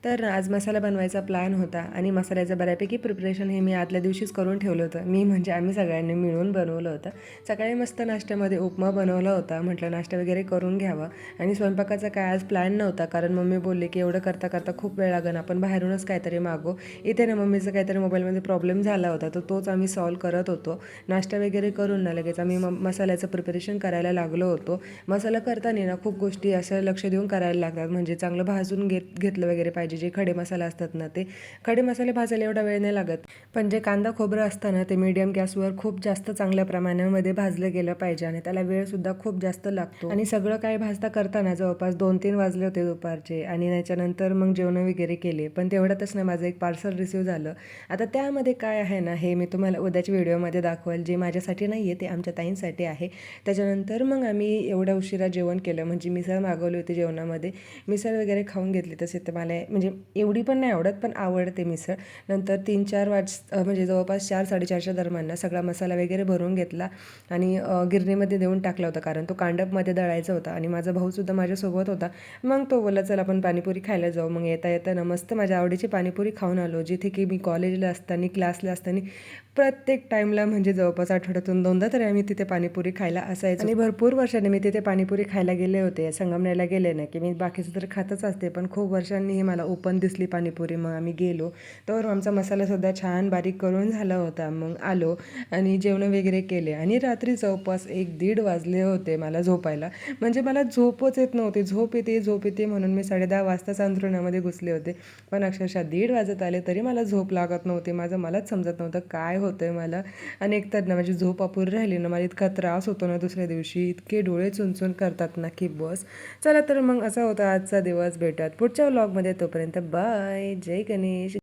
तर आज मसाला बनवायचा प्लॅन होता आणि मसाल्याचं बऱ्यापैकी प्रिपरेशन हे मी आदल्या दिवशीच करून ठेवलं होतं. मी म्हणजे आम्ही सगळ्यांनी मिळून बनवलं होतं. सकाळी मस्त नाश्त्यामध्ये उपमा बनवला होता. म्हटलं नाश्ता वगैरे करून घ्यावा आणि स्वयंपाकाचा काय आज प्लॅन नव्हता, कारण मम्मी बोलली की एवढं करता करता खूप वेळ लागेल, आपण बाहेरूनच काहीतरी मागू. इथे ना मम्मीचं काहीतरी मोबाईलमध्ये प्रॉब्लेम झाला होता, तर तोच आम्ही सॉल्व करत होतो. नाश्ता वगैरे करून ना लगेच आम्ही मसाल्याचं प्रिपरेशन करायला लागलो होतो. मसाला करताना ना खूप गोष्टी असं लक्ष देऊन करायला लागतात. म्हणजे चांगलं भाजून घेतलं वगैरे पाहिजे. जे खडे मसाले असतात ना, ते खडे मसाले भाजायला एवढा वेळ नाही लागत, पण जे कांदा खोबरं असतं ना, ते मीडियम गॅसवर खूप जास्त चांगल्या प्रमाणामध्ये भाजलं गेलं पाहिजे आणि त्याला वेळसुद्धा खूप जास्त लागतो. आणि सगळं काय भाजता करताना जवळपास 2-3 वाजले होते दुपारचे आणि त्याच्यानंतर मग जेवण वगैरे केले. पण तेवढ्यातच ना माझं एक पार्सल रिसीव झालं. आता त्यामध्ये काय आहे ना, हे मी तुम्हाला उद्याच्या व्हिडिओमध्ये दाखवेल. जे माझ्यासाठी नाही आहे, ते आमच्या ताईंसाठी आहे. त्याच्यानंतर मग आम्ही एवढ्या उशिरा जेवण केलं. म्हणजे मिसळ मागवली होती जेवणामध्ये. मिसळ वगैरे खाऊन घेतली. तसे तर मला म्हणजे एवढी पण नाही आवडत, पण आवडते मिसळ. नंतर 3-4 म्हणजे जवळपास 4-4:30च्या दरम्यान सगळा मसाला वगैरे भरून घेतला आणि गिरणीमध्ये देऊन टाकला होता, कारण तो कांडपमध्ये दळायचा होता आणि माझा भाऊसुद्धा माझ्यासोबत होता. मग तो बोलला चल आपण पाणीपुरी खायला जाऊ. मग येता येताना मस्त माझ्या आवडीची पाणीपुरी खाऊन आलो, जिथे की मी कॉलेजला असताना क्लासला असताना प्रत्येक टाईमला म्हणजे जवळपास आठवड्यातून 2दा तरी आम्ही तिथे पाणीपुरी खायला असायचो. आणि भरपूर वर्षांनी मी तिथे पाणीपुरी खायला गेले होते. संगमनेरला गेले ना की मी बाकीचं तर खातच असते, पण खूप वर्षांनी ही मला ओपन दिसली पाणीपुरी. मग आम्ही गेलो, तर आमचा मसालासुद्धा छान बारीक करून झाला होता. मग आलो आणि जेवण वगैरे केले आणि रात्री जवळपास 1-1:30 वाजले होते मला झोपायला. म्हणजे मला झोपच येत नव्हती. झोप येते म्हणून मी 10:30 वाजताच अंथरुणामध्ये घुसले होते. पण अक्षरशः 1:30 वाजत आले तरी मला झोप लागत नव्हती. मलाच समजत नव्हतं काय होतं आहे मला. आणि एकतर ना माझी झोप अपुरी राहिली ना, मला इतका त्रास होतो ना दुसऱ्या दिवशी, इतके डोळे चुनचुन करतात ना की बस. चला तर मग असा होता आजचा दिवस. भेटूयात पुढच्या व्लॉगमध्ये. तोपर्यंत बाय. जय गणेश.